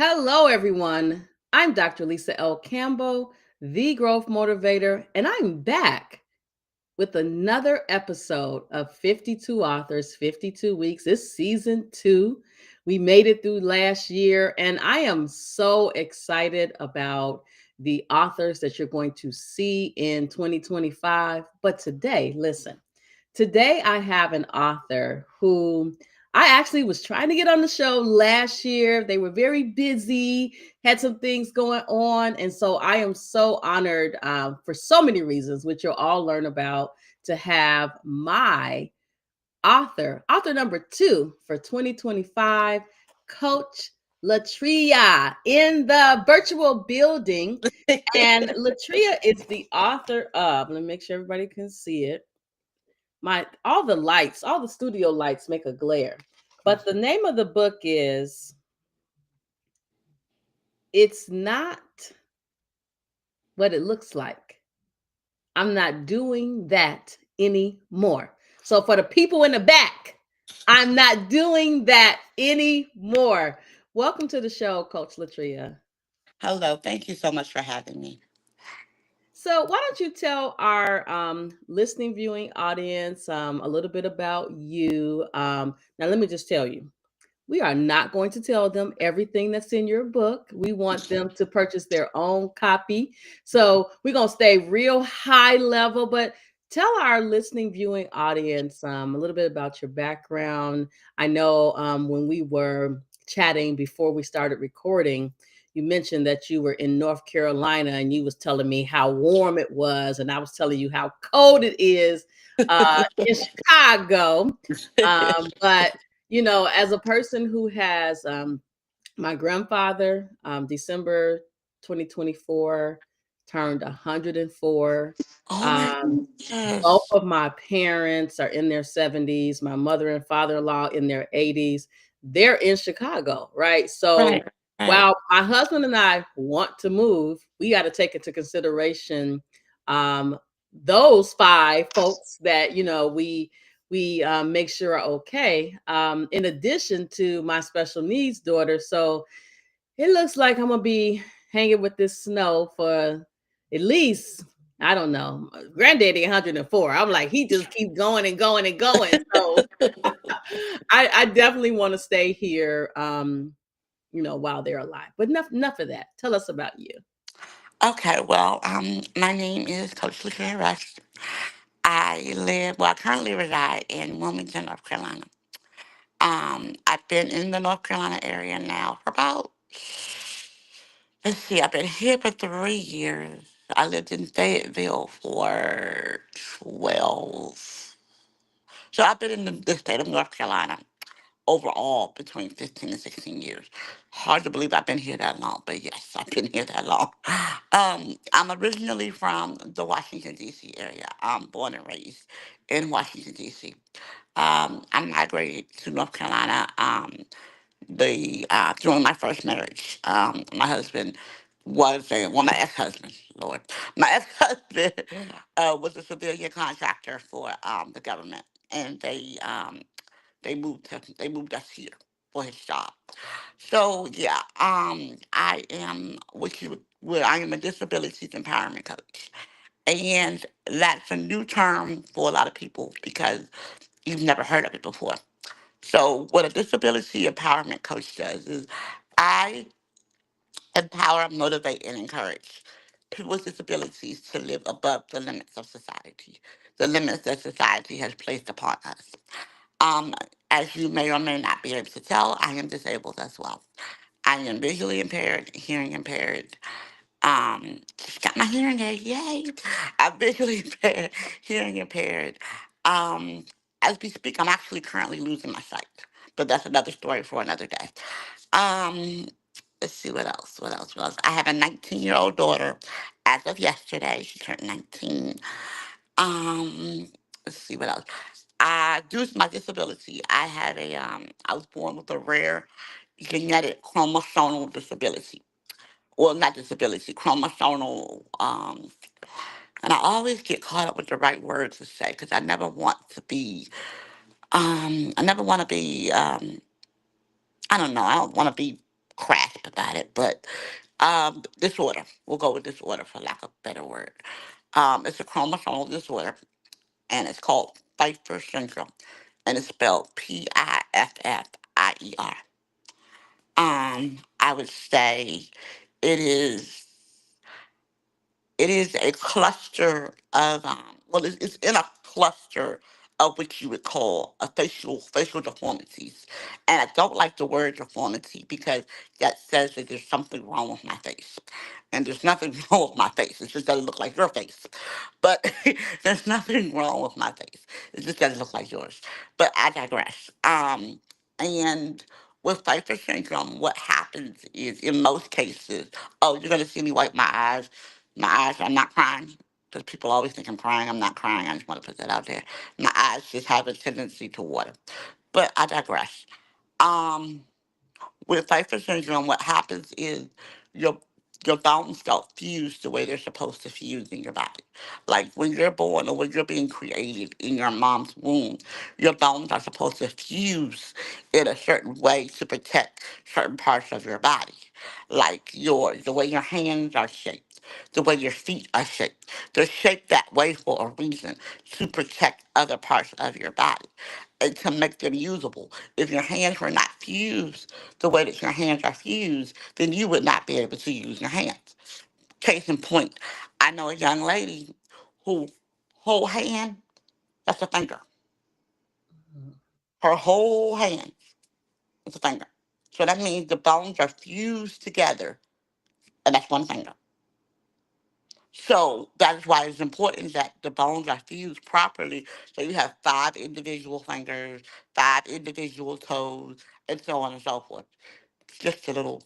Hello, everyone. I'm Dr. Lisa L. Campbell, the Growth Motivator, and I'm back with another episode of 52 Authors, 52 Weeks. It's season two. We made it through last year, and I am so excited about the authors that you're going to see in 2025. But today, listen, today I have an author who I actually was trying to get on the show last year. They were very busy, had some things going on. And so I am so honored for so many reasons, which you'll all learn about, to have my author number two for 2025, Coach Latrea in the virtual building. And Latrea is the author of, let me make sure everybody can see it. All the lights, all the studio lights make a glare. But the name of the book is It's Not What It Looks Like. I'm not doing that anymore. So for the people in the back, I'm not doing that anymore. Welcome to the show, Coach Latrea. Hello, thank you so much for having me. So why don't you tell our listening, viewing audience a little bit about you? Now, let me just tell you, we are not going to tell them everything that's in your book. We want them to purchase their own copy. So we're going to stay real high level, but tell our listening, viewing audience a little bit about your background. I know when we were chatting before we started recording, you mentioned that you were in North Carolina and you was telling me how warm it was, and I was telling you how cold it is in Chicago. But as a person who has my grandfather, December 2024, turned 104. Oh my Um, both goodness. of my parents are in their 70s, my mother and father in law in their 80s. They're in Chicago, right? So Right, right. while my husband and I want to move, we got to take into consideration um, those five folks that we make sure are okay. In addition to my special needs daughter, so it looks like I'm gonna be hanging with this snow for at least, I don't know, granddaddy 104. I'm like, he just keep going and going and going. So I definitely want to stay here while they're alive. But enough of that. Tell us about you. Okay, well, my name is Coach Latrea Russ. I currently reside in Wilmington, North Carolina. I've been in the North Carolina area now for about, let's see, I've been here for 3 years. I lived in Fayetteville for 12. So I've been in the state of North Carolina overall between 15 and 16 years. Hard to believe I've been here that long, but yes, I've been here that long. I'm originally from the Washington, D.C. area. I'm born and raised in Washington, D.C. I migrated to North Carolina during my first marriage. My husband my ex-husband, Lord, my ex-husband was a civilian contractor for the government, and they moved us here for his job. So yeah, I am what you would well, I am a disabilities empowerment coach. And that's a new term for a lot of people because you've never heard of it before. So what a disability empowerment coach does is I empower, motivate, and encourage people with disabilities to live above the limits of society, the limits that society has placed upon us. Um, as you may or may not be able to tell, I am disabled as well. I am visually impaired, hearing impaired. Just got my hearing aid, yay! I'm visually impaired, hearing impaired. Um, as we speak, I'm actually currently losing my sight, but that's another story for another day. Um, let's see what else. What else? What else? I have a 19-year-old daughter. As of yesterday, she turned 19. Let's see what else. Due to my disability, I was born with a rare genetic chromosomal disability. Well, not disability, chromosomal. And I always get caught up with the right words to say because I never want to be, I don't know, I don't want to be crass about it, but disorder. We'll go with disorder for lack of a better word. It's a chromosomal disorder, and it's called Pfeiffer syndrome, and it's spelled Piffier. I would say it is it is a cluster of well, it's in a cluster of what you would call a facial deformities, and I don't like the word deformity because that says that there's something wrong with my face, and there's nothing wrong with my face. It just doesn't look like your face, but there's nothing wrong with my face. It just doesn't look like yours. But I digress. And with Pfeiffer syndrome, what happens is in most cases, oh, you're gonna see me wipe my eyes. My eyes, I'm not crying because people always think I'm crying. I'm not crying. I just want to put that out there. My eyes just have a tendency to water. But I digress. Um, with Pfeiffer syndrome, what happens is your your bones don't fuse the way they're supposed to fuse in your body. Like when you're born or when you're being created in your mom's womb, your bones are supposed to fuse in a certain way to protect certain parts of your body. Like the way your hands are shaped, the way your feet are shaped. They're shaped that way for a reason to protect other parts of your body and to make them usable. If your hands were not fused the way that your hands are fused, then you would not be able to use your hands. Case in point, I know a young lady who whole hand, that's a finger. Mhm. Her whole hand is a finger. So that means the bones are fused together, and that's one finger. So that is why it's important that the bones are fused properly. So you have five individual fingers, five individual toes, and so on and so forth. Just a little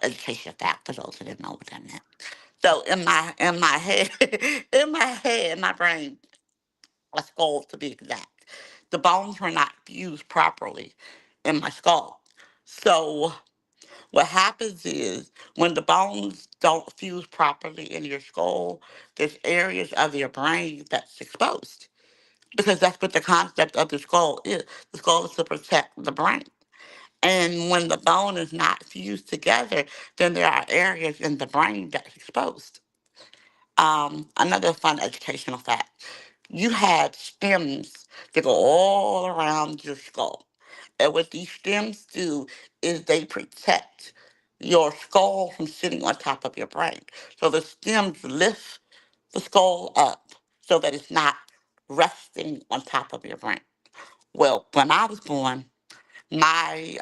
education fact for those who didn't know what that meant. So in my head, in my brain, my skull to be exact, the bones were not fused properly in my skull. So what happens is when the bones don't fuse properly in your skull, there's areas of your brain that's exposed. Because that's what the concept of the skull is. The skull is to protect the brain. And when the bone is not fused together, then there are areas in the brain that's exposed. Another fun educational fact, you have stems that go all around your skull. And what these stems do is they protect your skull from sitting on top of your brain. So the stems lift the skull up so that it's not resting on top of your brain. Well, when I was born, my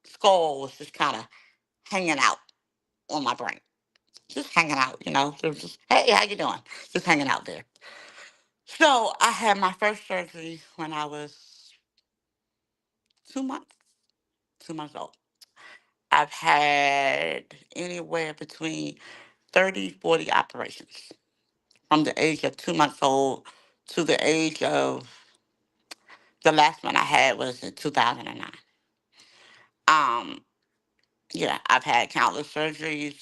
skull was just kind of hanging out on my brain, just hanging out. It was just, hey, how you doing? Just hanging out there. So I had my first surgery when I was 2 months, 2 months old. I've had anywhere between 30, 40 operations from the age of 2 months old to the age of the last one I had was in 2009. Um, Yeah, I've had countless surgeries.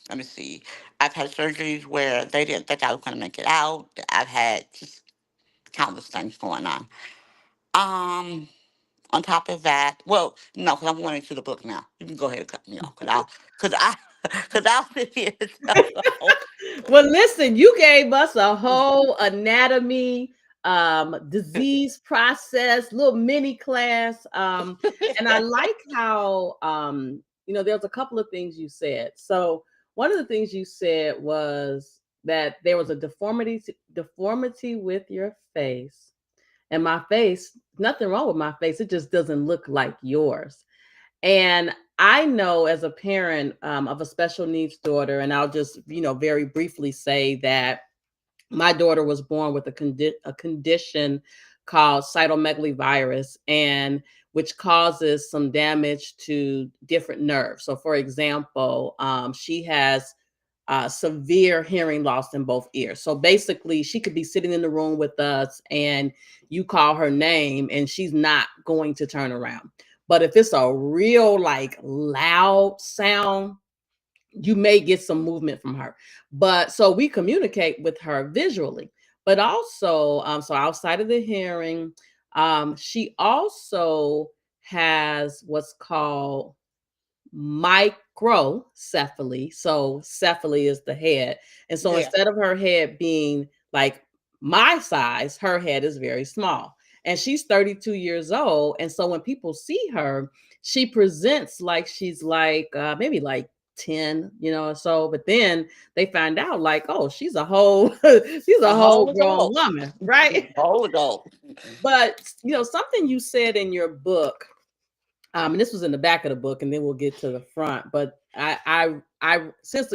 Let me see. I've had surgeries where they didn't think I was going to make it out. I've had just countless things going on. Um, on top of that, well, no, because I'm going into the book now. You can go ahead and cut me off, cause I, cause I'll sit here and tell the whole Well, story. listen, you gave us a whole anatomy, disease process, little mini class. And I like how, there's a couple of things you said. So one of the things you said was that there was a deformity with your face, and my face, nothing wrong with my face. It just doesn't look like yours. And I know as a parent of a special needs daughter, and I'll just, very briefly say that my daughter was born with a condition called cytomegalovirus, and which causes some damage to different nerves. So, for example, she has severe hearing loss in both ears. So basically, she could be sitting in the room with us and you call her name and she's not going to turn around. But if it's a real, like, loud sound, you may get some movement from her. But so we communicate with her visually. But also, so outside of the hearing, she also has what's called microcephaly. So cephaly is the head. And so Yeah. instead of her head being like my size, her head is very small. And she's 32 years old. And so when people see her, she presents like she's like maybe like 10, or so. But then they find out like, oh, she's a whole she's a A whole whole grown adult. woman, right? Whole adult. But something you said in your book, and this was in the back of the book, and then we'll get to the front. But since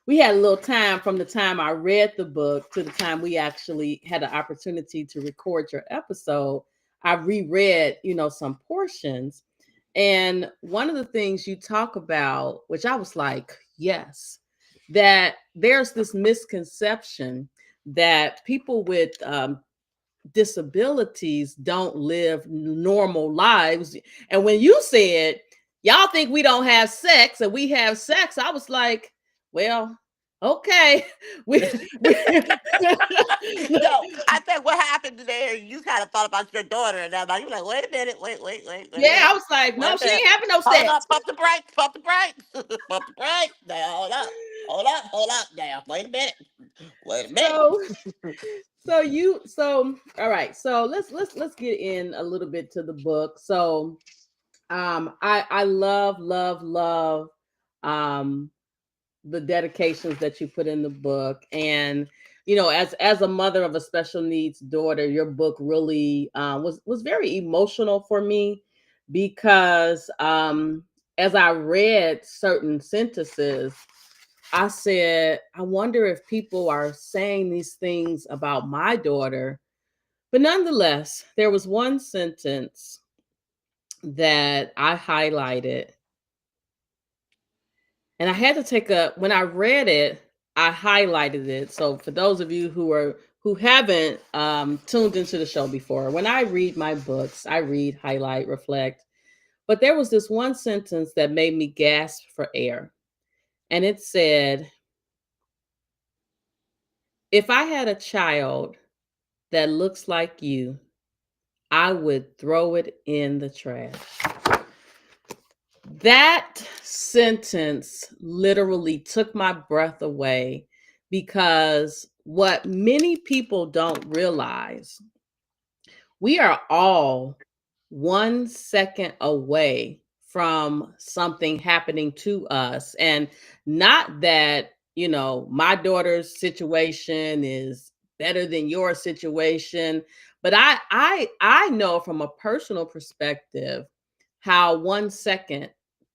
we had a little time from the time I read the book to the time we actually had the opportunity to record your episode. I reread, some portions, and one of the things you talk about, which I was like, yes, that there's this misconception that people with disabilities don't live normal lives. And when you said, y'all think we don't have sex and we have sex, I was like, well, okay. we No, I think what happened there, you kind of thought about your daughter, and I'm like, you're like, wait a minute, wait a yeah, I minute. was like, Wait no, a she minute. ain't having no Hold sex. up, pump the brakes, pump the brakes, pump the brakes. Now, hold up now. Wait a minute. Wait a minute. So all right. So let's get in a little bit to the book. So I love um the dedications that you put in the book. And as a mother of a special needs daughter, your book really was very emotional for me, because as I read certain sentences, I said, I wonder if people are saying these things about my daughter. But nonetheless, there was one sentence that I highlighted, and I had to when I read it, I highlighted it. So for those of you who haven't tuned into the show before, when I read my books, I read, highlight, reflect. But there was this one sentence that made me gasp for air. And it said, if I had a child that looks like you, I would throw it in the trash. That sentence literally took my breath away, because what many people don't realize, we are all 1 second away from something happening to us. And not that, my daughter's situation is better than your situation, but I know from a personal perspective how 1 second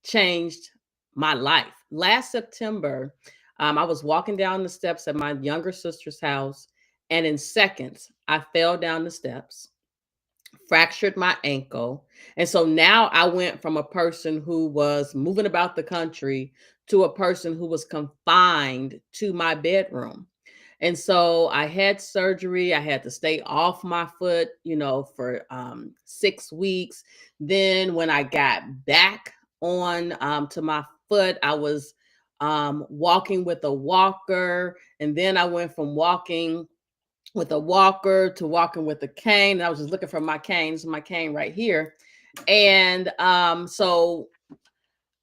changed my life. Last September, I was walking down the steps at my younger sister's house, and in seconds, I fell down the steps, fractured my ankle. And so now I went from a person who was moving about the country to a person who was confined to my bedroom. And so I had surgery. I had to stay off my foot, for 6 weeks. Then when I got back on to my foot, I was walking with a walker. And then I went from walking with a walker to walking with a cane. And I was just looking for my cane. This is my cane right here. And so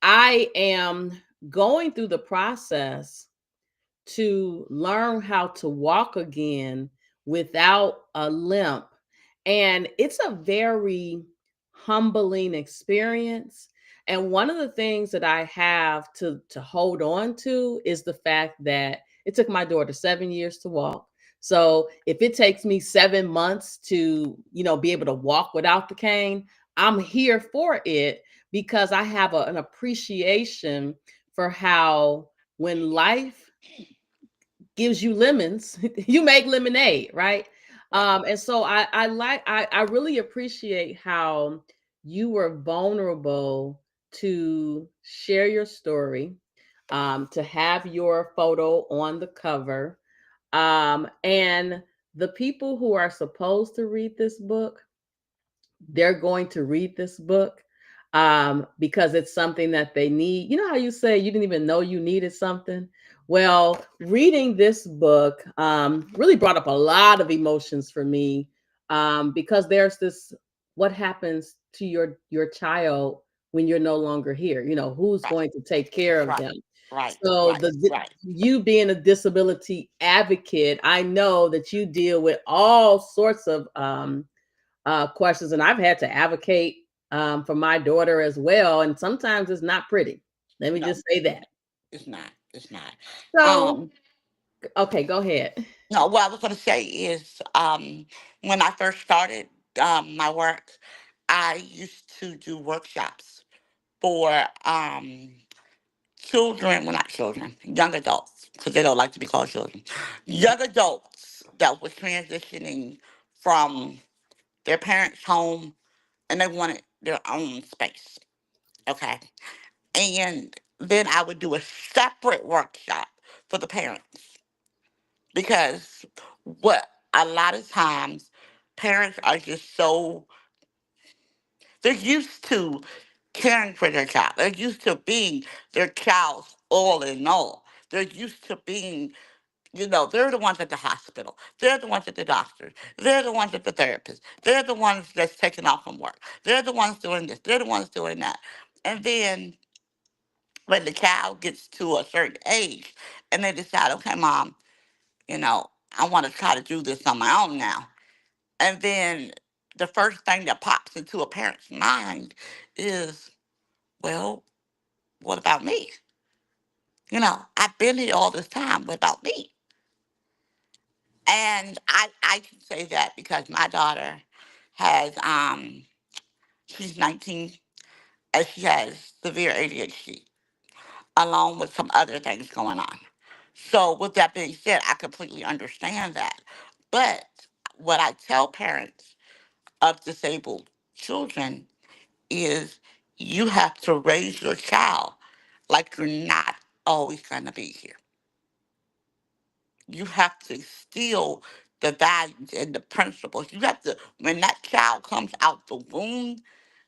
I am going through the process to learn how to walk again without a limp. And it's a very humbling experience. And one of the things that I have to hold on to is the fact that it took my daughter 7 years to walk. So if it takes me 7 months to, be able to walk without the cane, I'm here for it, because I have an appreciation for how, when life gives you lemons, you make lemonade, right? Right. And so I really appreciate how you were vulnerable to share your story, to have your photo on the cover, and the people who are supposed to read this book, they're going to read this book, because it's something that they need. You know how you say you didn't even know you needed something? Well, reading this book really brought up a lot of emotions for me, because there's this, what happens to your child when you're no longer here? Who's Right. going to take care of Right. them? Right. So Right. Right. you being a disability advocate, I know that you deal with all sorts of questions, and I've had to advocate for my daughter as well, and sometimes it's not pretty. Let me No, just say that. it's not. It's not. So, Um, okay, go ahead. no, what I was going to say is, when I first started my work, I used to do workshops for children, well, not children, young adults, because they don't like to be called children, young adults that were transitioning from their parents' home and they wanted their own space. Okay. And then I would do a separate workshop for the parents because what a lot of times parents are just so, they're used to caring for their child. They're used to being their child's all in all. They're used to being, they're the ones at the hospital. They're the ones at the doctor. They're the ones at the therapist. They're the ones that's taking off from work. They're the ones doing this. They're the ones doing that. And then when the child gets to a certain age and they decide, okay, mom, you know, I want to try to do this on my own now. And then the first thing that pops into a parent's mind is, well, what about me? I've been here all this time. What about me? And I can say that because my daughter has, she's 19 and she has severe ADHD along with some other things going on. So, with that being said, I completely understand that. But what I tell parents of disabled children is you have to raise your child like you're not always going to be here. You have to instill the values and the principles. You have to, when that child comes out the womb,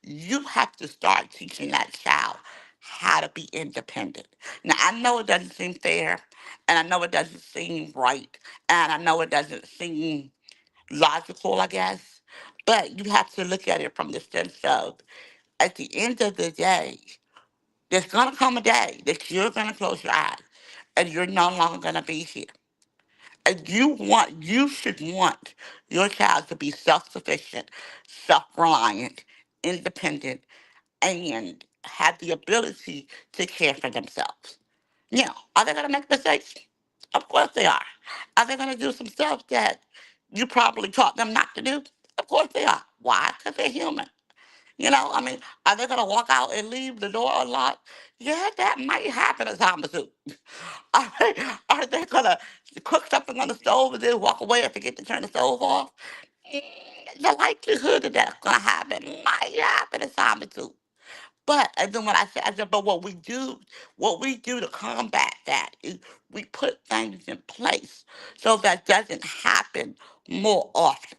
you have to start teaching that child how to be independent. Now, I know it doesn't seem fair, and I know it doesn't seem right, and I know it doesn't seem logical, I guess, but you have to look at it from the sense of, at the end of the day, there's going to come a day that you're going to close your eyes and you're no longer going to be here. And you should want your child to be self-sufficient, self-reliant, independent, and have the ability to care for themselves. Are they going to make mistakes? Of course they are. Are they going to do some stuff that you probably taught them not to do? Of course they are. Why? Because they're human. I mean, are they going to walk out and leave the door unlocked? Yeah, that might happen a time or two. Are they going to cook something on the stove and then walk away and forget to turn the stove off? Mm, The likelihood that that's going to happen might happen a time or two. But and then when I said, but what we do to combat that is we put things in place so that doesn't happen more often.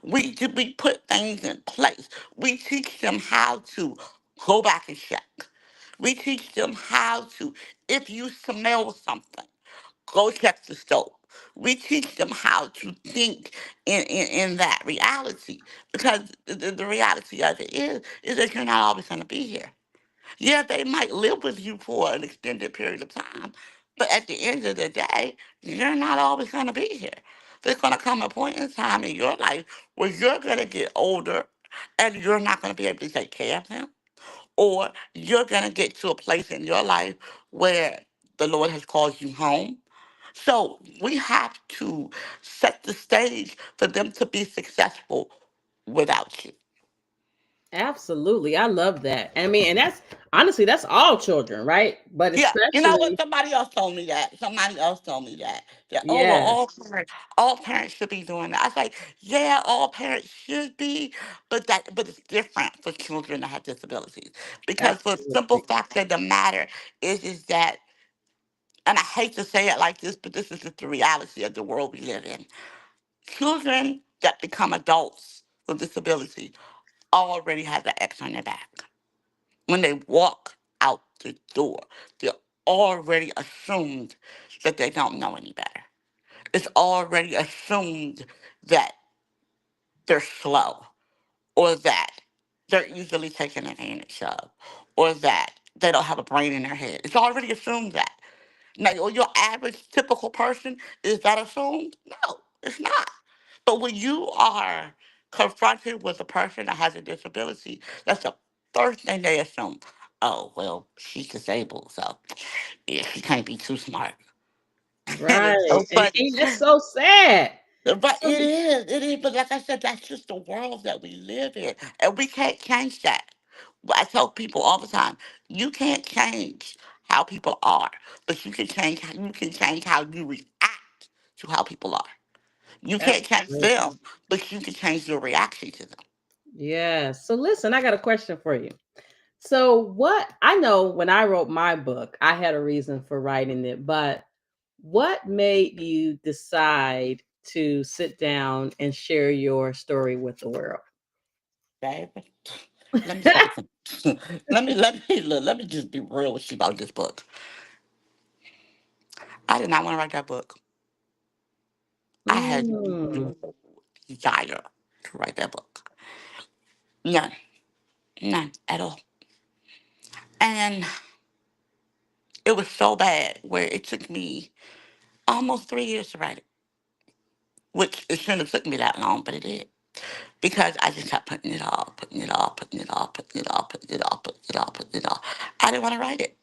We put things in place. We teach them how to go back and check. We teach them how to, if you smell something, go check the stove. We teach them how to think in that reality because the reality of it is that you're not always going to be here. Yeah, they might live with you for an extended period of time, but at the end of the day, you're not always going to be here. There's going to come a point in time in your life where you're going to get older and you're not going to be able to take care of them, or you're going to get to a place in your life where the Lord has called you home. So we have to set the stage for them to be successful without you. Absolutely. I love that. I mean, and that's honestly, that's all children, right? But Yeah, you know what? especially, Somebody else told me that. Somebody else told me that. That oh well, yes, all parents should be doing that. I was like, yeah, all parents should be, but it's different for children that have disabilities because the simple absolutely. fact of the matter is that, and I hate to say it like this, but this is just the reality of the world we live in. Children that become adults with disability already have the X on their back. When they walk out the door, they're already assumed that they don't know any better. It's already assumed that they're slow or that. they're easily taken advantage of, or that they don't have a brain in their head. It's already assumed that. Now, your average typical person, is that assumed? No, it's not. But when you are confronted with a person that has a disability, that's the first thing they assume. Oh, well, she's disabled, so yeah, she can't be too smart. And it's Right. so funny. And that's so sad. But So it is. But like I said, that's just the world that we live in, and we can't change that. I tell people all the time, you can't change how people are, but you can change how you react to how people are. You can't change absolutely. them, but you can change your reaction to them. Yes. So listen, I got a question for you. So what I know when I wrote my book, I had a reason for writing it, but what made you decide to sit down and share your story with the world? Baby, let me say something. Let me just be real with you about this book. I did not want to write that book. I had Mm, no desire to write that book. None. None at all. And it was so bad where it took me almost 3 years to write it, which it shouldn't have took me that long, but it did. Because I just kept putting it all, putting it all, putting it all, putting it all, putting it all, putting it all, putting it all. I didn't want to write it.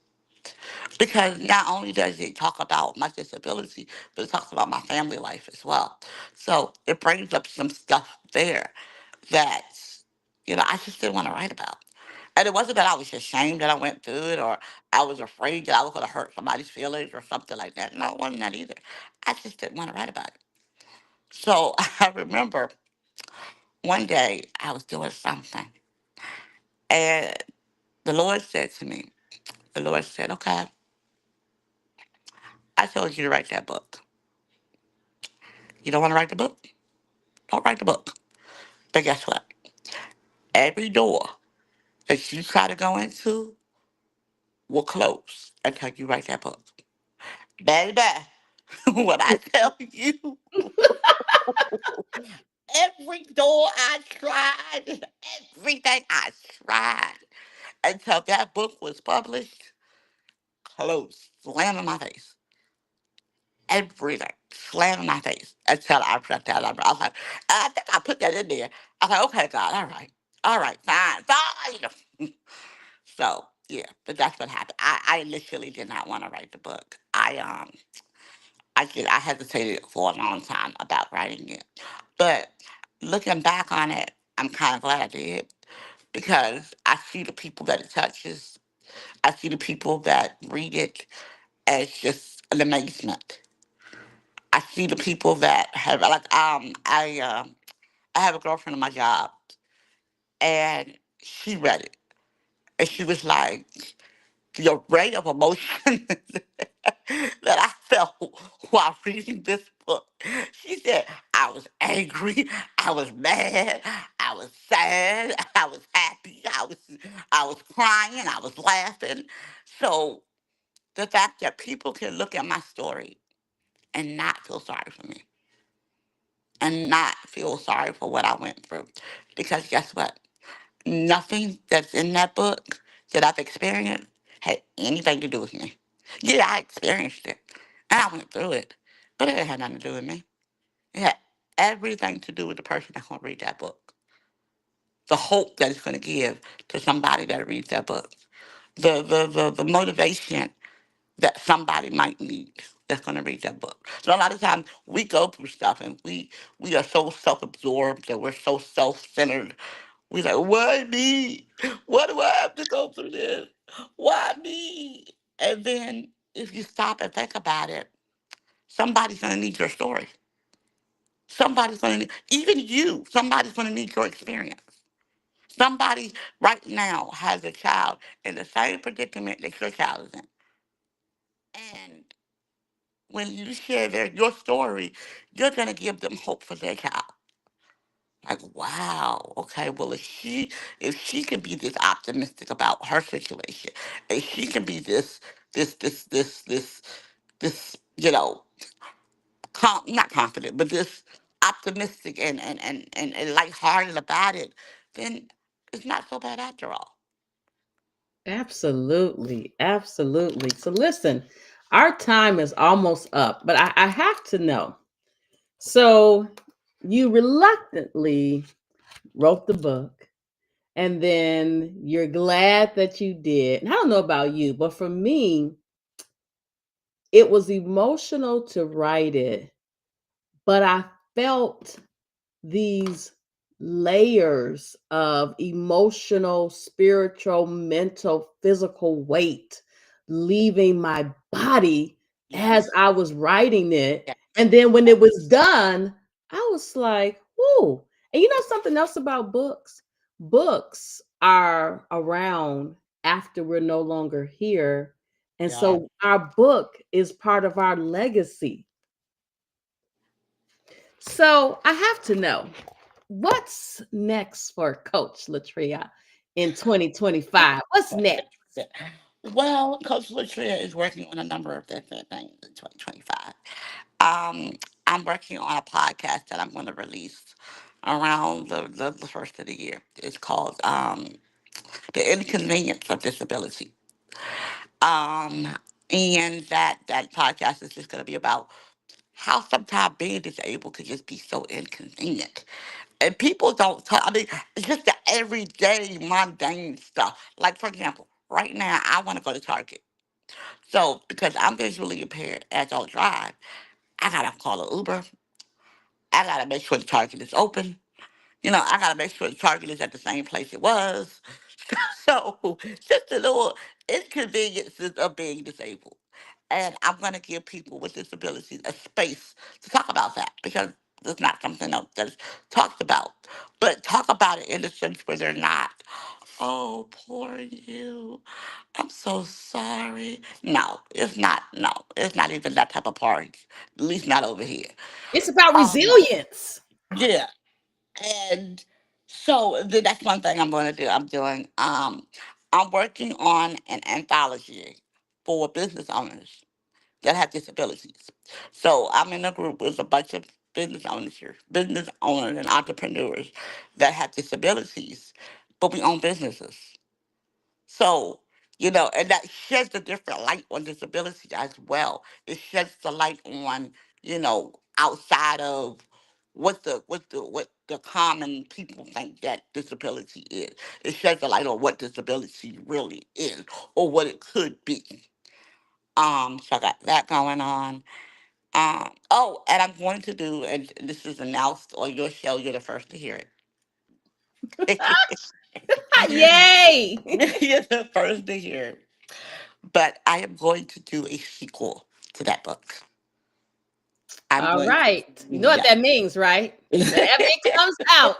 Because not only does it talk about my disability, but it talks about my family life as well. So it brings up some stuff there that, I just didn't want to write about. And it wasn't that I was ashamed that I went through it or I was afraid that I was going to hurt somebody's feelings or something like that. No, it wasn't that either. I just didn't want to write about it. So I remember one day I was doing something and the Lord said to me, the Lord said, okay, I told you to write that book. You don't want to write the book? Don't write the book. But guess what? Every door that you try to go into will close until you write that book. Baby, when I tell you, every door I tried, everything I tried until that book was published, closed, slam in my face. Everything, slam in my face until I put that number. I was like, I think I put that in there. I was like, okay, God, all right, fine, fine. So yeah, but that's what happened. I initially did not want to write the book. I hesitated for a long time about writing it. But looking back on it, I'm kind of glad I did because I see the people that it touches. I see the people that read it as just an amazement. I see the people that have I have a girlfriend in my job and she read it and she was like, the array of emotions that I felt while reading this book. She said, I was angry, I was mad, I was sad, I was happy, I was crying, I was laughing. So the fact that people can look at my story and not feel sorry for me and not feel sorry for what I went through. Because guess what? Nothing that's in that book that I've experienced had anything to do with me. Yeah, I experienced it and I went through it, but it had nothing to do with me. It had everything to do with the person that's going to read that book, the hope that it's going to give to somebody that reads that book, the motivation that somebody might need that's going to read that book. So a lot of times we go through stuff and we are so self-absorbed and we're so self-centered. We like, why me? Why do I have to go through this? Why me? And then if you stop and think about it, somebody's going to need your story. Somebody's going to need, even you, somebody's going to need your experience. Somebody right now has a child in the same predicament that your child is in. And when you share your story, you're going to give them hope for their child. Like, wow, okay, well, if she can be this optimistic about her situation, and she can be this, this, this, this, this, not confident, but this optimistic and lighthearted about it, then it's not so bad after all. Absolutely. Absolutely. So listen, our time is almost up, but I have to know. So you reluctantly wrote the book, and then you're glad that you did. And I don't know about you, but for me, it was emotional to write it, but I felt these layers of emotional, spiritual, mental, physical weight leaving my body as Yes. I was writing it. Yes. And then when it was Yes. done, I was like, whoo. And you know something else about books? Books are around after we're no longer here. And Yeah. so our book is part of our legacy. So I have to know, what's next for Coach Latria in 2025? What's next? Well, Coach Latria is working on a number of different things in 2025. I'm working on a podcast that I'm going to release around the first of the year. It's called The Inconvenience of Disability. Um, and that podcast is just going to be about how sometimes being disabled can just be so inconvenient. And people don't talk, I mean, it's just the everyday mundane stuff. Like, for example, right now, I want to go to Target. So, because I'm visually impaired as I drive, I got to call an Uber. I got to make sure the Target is open. I got to make sure the Target is at the same place it was. So, just the little inconveniences of being disabled. And I'm going to give people with disabilities a space to talk about that because it's not something else that's talked about. But talk about it in the sense where they're not, oh, poor you. I'm so sorry. No, it's not. No, it's not even that type of party. At least not over here. It's about Um, resilience. yeah, and so that's one thing I'm going to do. I'm working on an anthology for business owners that have disabilities. So I'm in a group with a bunch of business owners and entrepreneurs that have disabilities, but we own businesses. So, and that sheds a different light on disability as well. It sheds the light on, outside of what the common people think that disability is. It sheds the light on what disability really is or what it could be. So I got that going on. Oh, and I'm going to do, and this is announced on your show. You're the first to hear it. Yay! You're the first to hear it. But I am going to do a sequel to that book. I'm All going to, right. You know what yeah. that means, right? Whenever it comes out,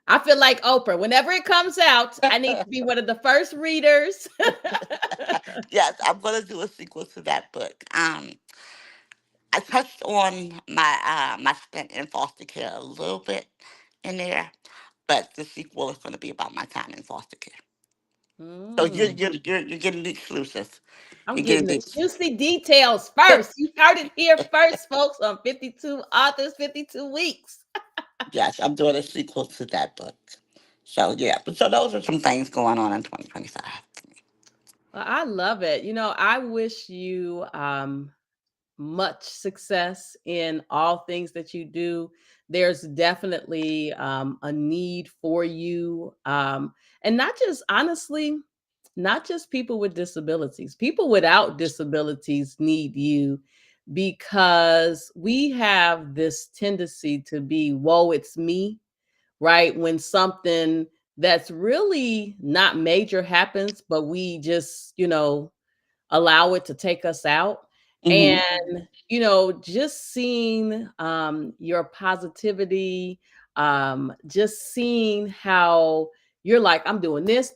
I feel like Oprah. Whenever it comes out, I need to be one of the first readers. Yes, I'm going to do a sequel to that book. I touched on my stint in foster care a little bit in there, but the sequel is going to be about my time in foster care. So you're Mm, you're you're, you're getting the exclusive. I'm You're getting getting the the juicy details first. You heard it here first, folks, on 52 Authors, 52 Weeks. yes, I'm doing a sequel to that book. So yeah, but so those are some things going on in 2025. Well, I love it. I wish you much success in all things that you do. There's definitely a need for you. And not just, honestly, not just people with disabilities, people without disabilities need you because we have this tendency to be, whoa, it's me, right? When something that's really not major happens, but we just, allow it to take us out. And, Hmm. just seeing your positivity, just seeing how you're like, I'm doing this,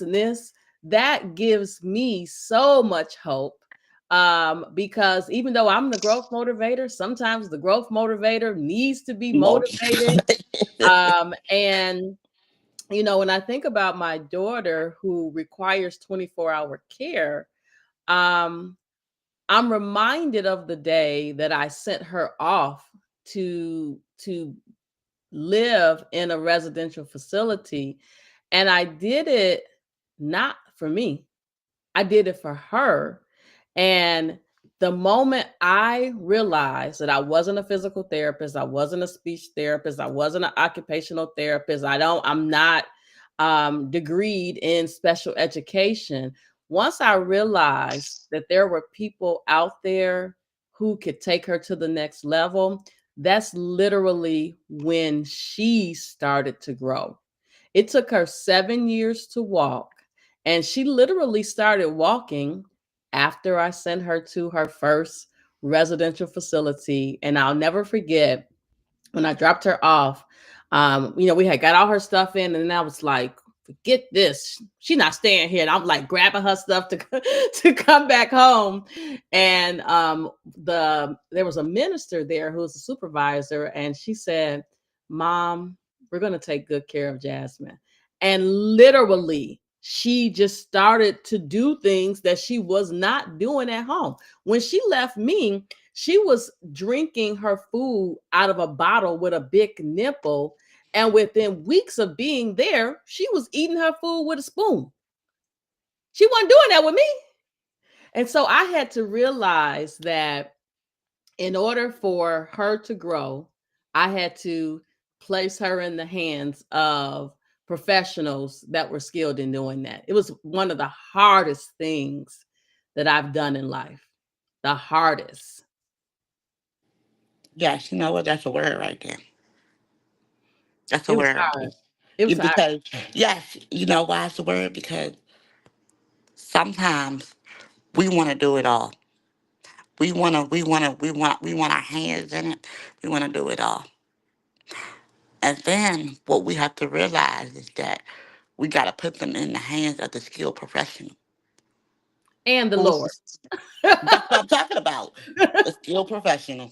and this, that gives me so much hope. Because even though I'm the growth motivator, sometimes the growth motivator needs to be motivated. And when I think about my daughter who requires 24-hour care, um, I'm reminded of the day that I sent her off to live in a residential facility. And I did it not for me. I did it for her. And the moment I realized that I wasn't a physical therapist, I wasn't a speech therapist, I wasn't an occupational therapist, I'm not degreed in special education. Once I realized that there were people out there who could take her to the next level, that's literally when she started to grow. It took her 7 years to walk, and she literally started walking after I sent her to her first residential facility. And I'll never forget when I dropped her off. We had got all her stuff in, and then I was like, forget this. She's not staying here. And I'm like grabbing her stuff to to come back home. And there was a minister there who was a supervisor, and she said, Mom, we're gonna take good care of Jasmine. And literally, she just started to do things that she was not doing at home. When she left me, she was drinking her food out of a bottle with a big nipple. And within weeks of being there, she was eating her food with a spoon. She wasn't doing that with me. And so I had to realize that in order for her to grow, I had to place her in the hands of professionals that were skilled in doing that. It was one of the hardest things that I've done in life. The hardest. Yes, you know what? That's a word right there. That's a It was word. hard. It was hard. Because yes, you know why it's a word? Because sometimes we want to do it all. We want our hands in it. We want to do it all. And then what we have to realize is that we got to put them in the hands of the skilled professional. And the Lord. Who's That's what I'm talking about. The skilled professional.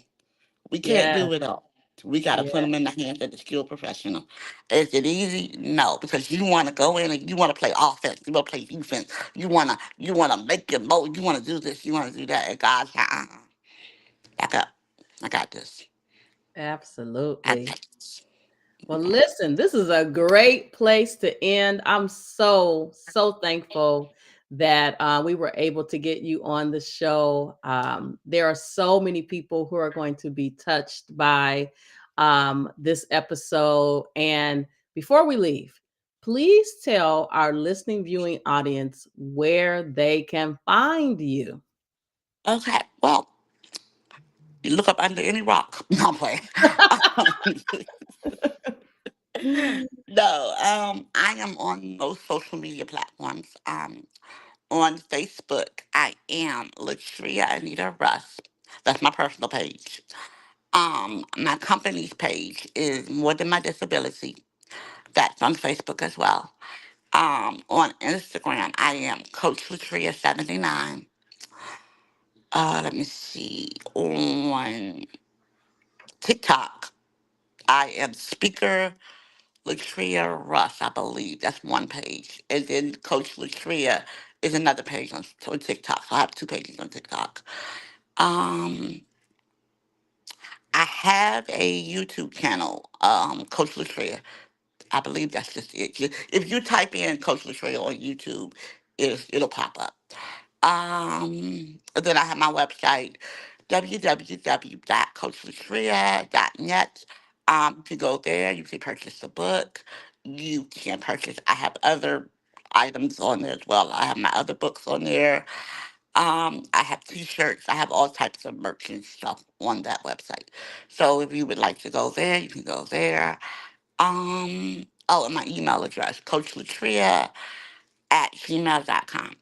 We can't Yeah, do it all. We got to put yeah, them in the hands of the skilled professional. Is it easy? No, because you want to go in and you want to play offense. You want to play defense. You want to make your mo. You want to do this. You want to do that. And God's like, back up. I got this. I absolutely. got this. Well, listen, this is a great place to end. I'm so thankful that we were able to get you on the show. There are so many people who are going to be touched by this episode. And before we leave, please tell our listening, viewing audience where they can find you. Okay. Well, you look up under any rock. No, I'm playing. No, I am on most social media platforms. On Facebook, I am Latrea Anita Russ. That's my personal page. My company's page is More Than My Disability. That's on Facebook as well. On Instagram, I am Coach Latrea 79. Let me see. On TikTok, I am Speaker Latrea Russ, I believe. That's one page. And then Coach Latrea is another page on TikTok. So I have two pages on TikTok. Um, I have a YouTube channel, Coach Latrea. I believe that's just it. If you type in Coach Latrea on YouTube, it'll pop up. Then I have my website, www.coachlatrea.net. You can go there. You can purchase the book. You can purchase. I have other items on there as well. I have my other books on there. I have T-shirts. I have all types of merch and stuff on that website. So if you would like to go there, you can go there. And my email address, coachlatria@gmail.com.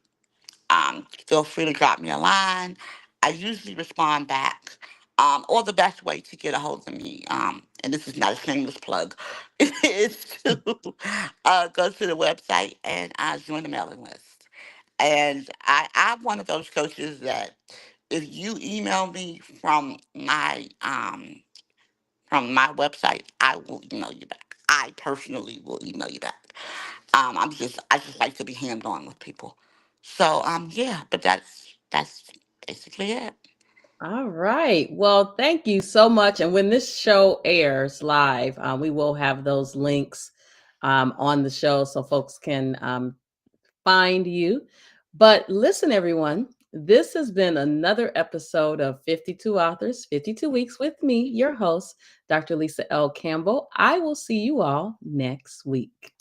Feel free to drop me a line. I usually respond back. Or the best way to get a hold of me, and this is not a shameless plug, is to go to the website and join the mailing list. And I'm one of those coaches that if you email me from my website, I will email you back. I personally will email you back. I just like to be hands on with people. So yeah, but that's basically it. All right. Well, thank you so much. And when this show airs live, we will have those links on the show so folks can find you. But listen, everyone, this has been another episode of 52 Authors, 52 Weeks with me, your host, Dr. Lisa L. Campbell. I will see you all next week.